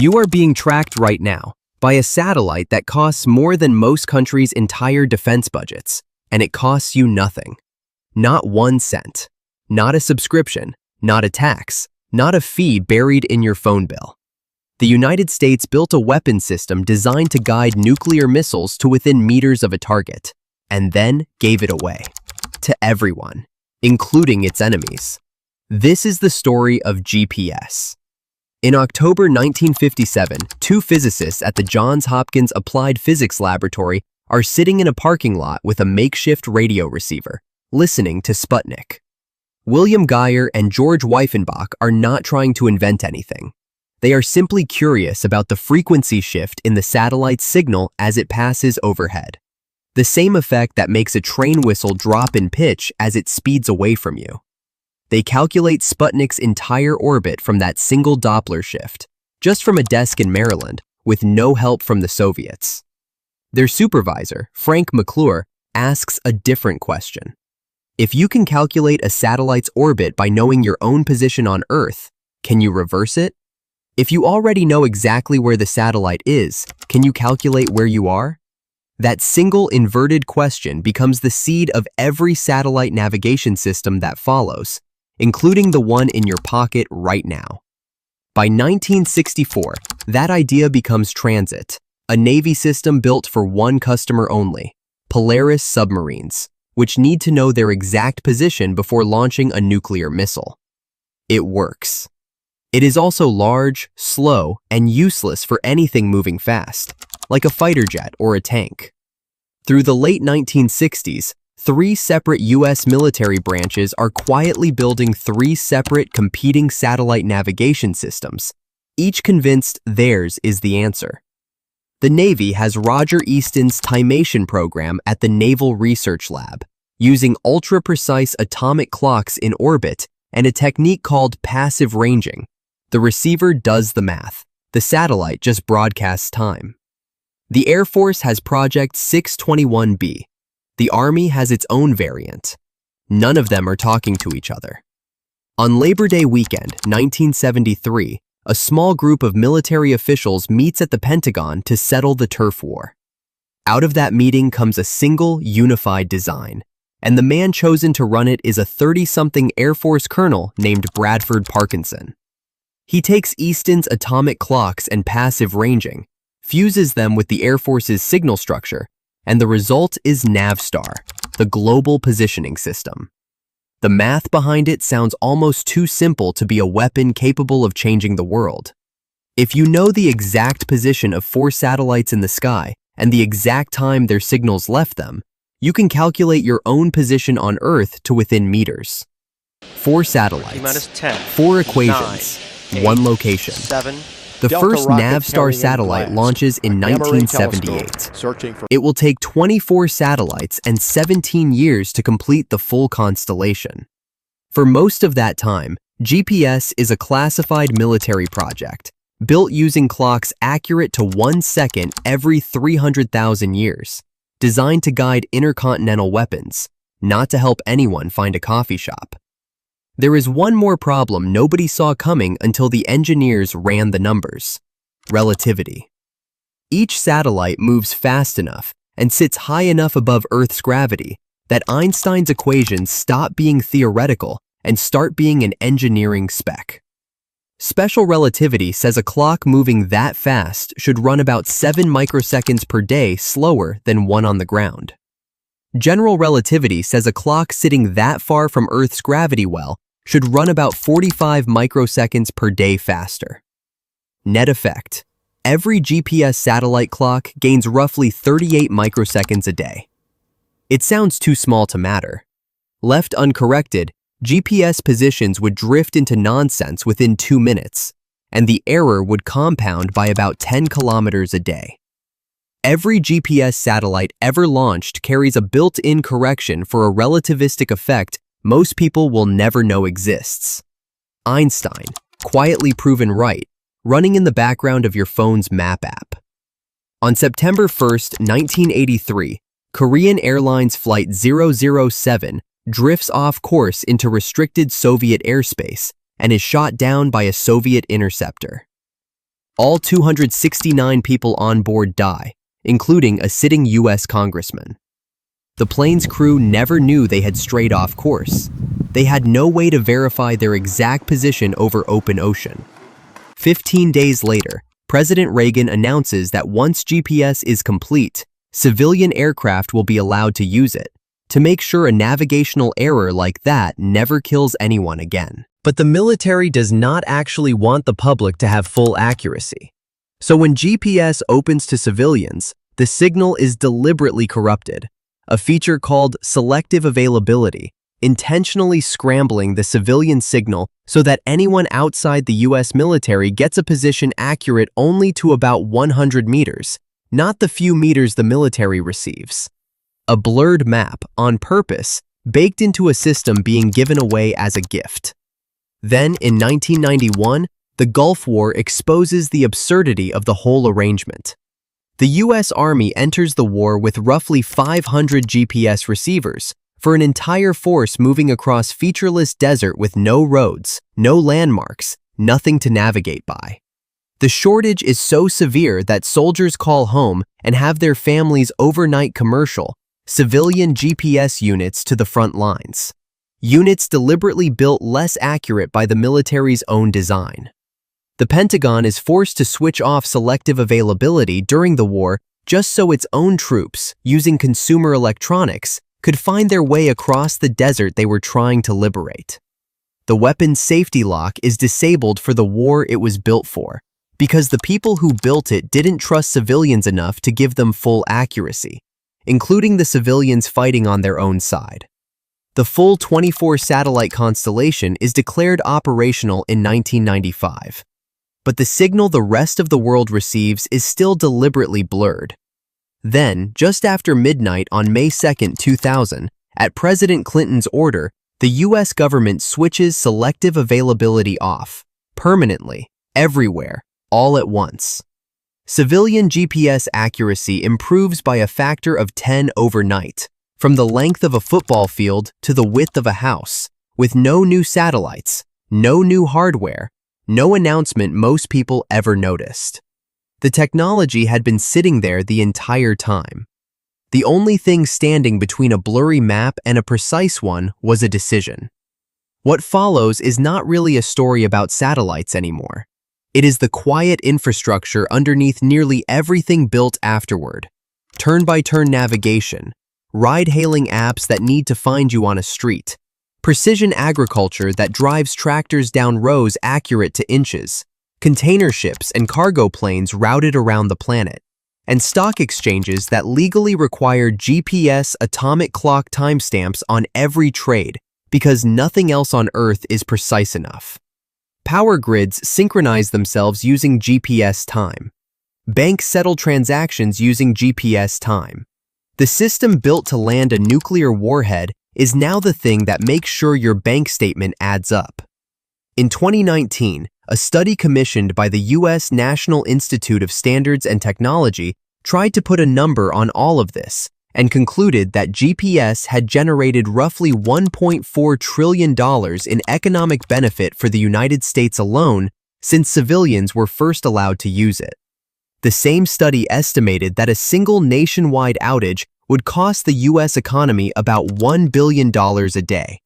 You are being tracked right now by a satellite that costs more than most countries' entire defense budgets, and it costs you nothing. Not 1 cent. Not a subscription, not a tax, not a fee buried in your phone bill. The United States built a weapon system designed to guide nuclear missiles to within meters of a target, and then gave it away. To everyone, including its enemies. This is the story of GPS. In October 1957, 2 physicists at the Johns Hopkins Applied Physics Laboratory are sitting in a parking lot with a makeshift radio receiver, listening to Sputnik. William Geyer and George Weifenbach are not trying to invent anything. They are simply curious about the frequency shift in the satellite's signal as it passes overhead. The same effect that makes a train whistle drop in pitch as it speeds away from you. They calculate Sputnik's entire orbit from that single Doppler shift, just from a desk in Maryland, with no help from the Soviets. Their supervisor, Frank McClure, asks a different question. If you can calculate a satellite's orbit by knowing your own position on Earth, can you reverse it? If you already know exactly where the satellite is, can you calculate where you are? That single inverted question becomes the seed of every satellite navigation system that follows, including the one in your pocket right now. By 1964, that idea becomes Transit, a Navy system built for one customer only, Polaris submarines, which need to know their exact position before launching a nuclear missile. It works. It is also large, slow, and useless for anything moving fast, like a fighter jet or a tank. Through the late 1960s, 3 separate U.S. military branches are quietly building 3 separate competing satellite navigation systems, each convinced theirs is the answer. The Navy has Roger Easton's timation program at the Naval Research Lab, using ultra-precise atomic clocks in orbit and a technique called passive ranging. The receiver does the math. The satellite just broadcasts time. The Air Force has Project 621B. The Army has its own variant. None of them are talking to each other. On Labor Day weekend, 1973, a small group of military officials meets at the Pentagon to settle the turf war. Out of that meeting comes a single, unified design, and the man chosen to run it is a 30-something Air Force colonel named Bradford Parkinson. He takes Easton's atomic clocks and passive ranging, fuses them with the Air Force's signal structure, and the result is Navstar, the global positioning system. The math behind it sounds almost too simple to be a weapon capable of changing the world. If you know the exact position of 4 satellites in the sky and the exact time their signals left them, you can calculate your own position on Earth to within meters. 4 satellites, 4 equations, 9, 8, 1 location. 7. The Delta first rocket Navstar carrying satellite glass. launches in Memory 1978. telescope, searching for It will take 24 satellites and 17 years to complete the full constellation. For most of that time, GPS is a classified military project, built using clocks accurate to 1 second every 300,000 years, designed to guide intercontinental weapons, not to help anyone find a coffee shop. There is one more problem nobody saw coming until the engineers ran the numbers: relativity. Each satellite moves fast enough and sits high enough above Earth's gravity that Einstein's equations stop being theoretical and start being an engineering spec. Special relativity says a clock moving that fast should run about 7 microseconds per day slower than one on the ground. General relativity says a clock sitting that far from Earth's gravity well should run about 45 microseconds per day faster. Net effect: every GPS satellite clock gains roughly 38 microseconds a day. It sounds too small to matter. Left uncorrected, GPS positions would drift into nonsense within 2 minutes, and the error would compound by about 10 kilometers a day. Every GPS satellite ever launched carries a built-in correction for a relativistic effect most people will never know exists. Einstein, quietly proven right, running in the background of your phone's map app. On September 1st, 1983, Korean Airlines Flight 007 drifts off course into restricted Soviet airspace and is shot down by a Soviet interceptor. All 269 people on board die, including a sitting U.S. congressman. The plane's crew never knew they had strayed off course. They had no way to verify their exact position over open ocean. 15 days later, President Reagan announces that once GPS is complete, civilian aircraft will be allowed to use it, to make sure a navigational error like that never kills anyone again. But the military does not actually want the public to have full accuracy. So when GPS opens to civilians, the signal is deliberately corrupted, a feature called selective availability, intentionally scrambling the civilian signal so that anyone outside the U.S. military gets a position accurate only to about 100 meters, not the few meters the military receives. A blurred map, on purpose, baked into a system being given away as a gift. Then, in 1991, the Gulf War exposes the absurdity of the whole arrangement. The U.S. Army enters the war with roughly 500 GPS receivers for an entire force moving across featureless desert with no roads, no landmarks, nothing to navigate by. The shortage is so severe that soldiers call home and have their families overnight commercial civilian GPS units to the front lines. Units deliberately built less accurate by the military's own design. The Pentagon is forced to switch off selective availability during the war just so its own troops, using consumer electronics, could find their way across the desert they were trying to liberate. The weapon's safety lock is disabled for the war it was built for, because the people who built it didn't trust civilians enough to give them full accuracy, including the civilians fighting on their own side. The full 24 satellite constellation is declared operational in 1995. But the signal the rest of the world receives is still deliberately blurred. Then, just after midnight on May 2, 2000, at President Clinton's order, the U.S. government switches selective availability off, permanently, everywhere, all at once. Civilian GPS accuracy improves by a factor of 10 overnight, from the length of a football field to the width of a house, with no new satellites, no new hardware, no announcement most people ever noticed. The technology had been sitting there the entire time. The only thing standing between a blurry map and a precise one was a decision. What follows is not really a story about satellites anymore. It is the quiet infrastructure underneath nearly everything built afterward. Turn-by-turn navigation, ride-hailing apps that need to find you on a street, precision agriculture that drives tractors down rows accurate to inches, container ships and cargo planes routed around the planet, and stock exchanges that legally require GPS atomic clock timestamps on every trade because nothing else on Earth is precise enough. Power grids synchronize themselves using GPS time. Banks settle transactions using GPS time. The system built to land a nuclear warhead is now the thing that makes sure your bank statement adds up. In 2019, a study commissioned by the U.S. National Institute of Standards and Technology tried to put a number on all of this and concluded that GPS had generated roughly $1.4 trillion in economic benefit for the United States alone since civilians were first allowed to use it. The same study estimated that a single nationwide outage would cost the U.S. economy about $1 billion a day,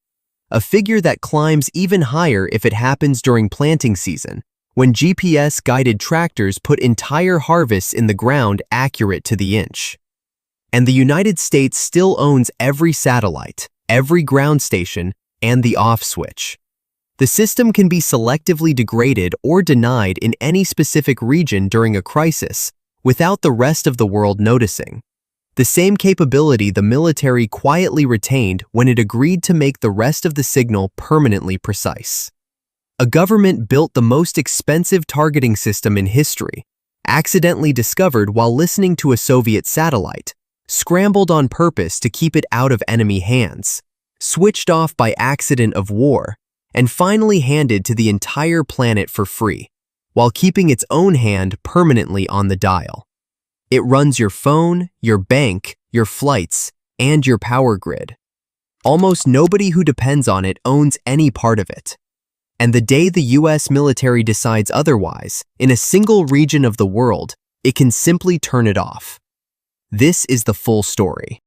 a figure that climbs even higher if it happens during planting season, when GPS-guided tractors put entire harvests in the ground accurate to the inch. And the United States still owns every satellite, every ground station, and the off switch. The system can be selectively degraded or denied in any specific region during a crisis, without the rest of the world noticing. The same capability the military quietly retained when it agreed to make the rest of the signal permanently precise. A government built the most expensive targeting system in history, accidentally discovered while listening to a Soviet satellite, scrambled on purpose to keep it out of enemy hands, switched off by accident of war, and finally handed to the entire planet for free, while keeping its own hand permanently on the dial. It runs your phone, your bank, your flights, and your power grid. Almost nobody who depends on it owns any part of it. And the day the US military decides otherwise, in a single region of the world, it can simply turn it off. This is the full story.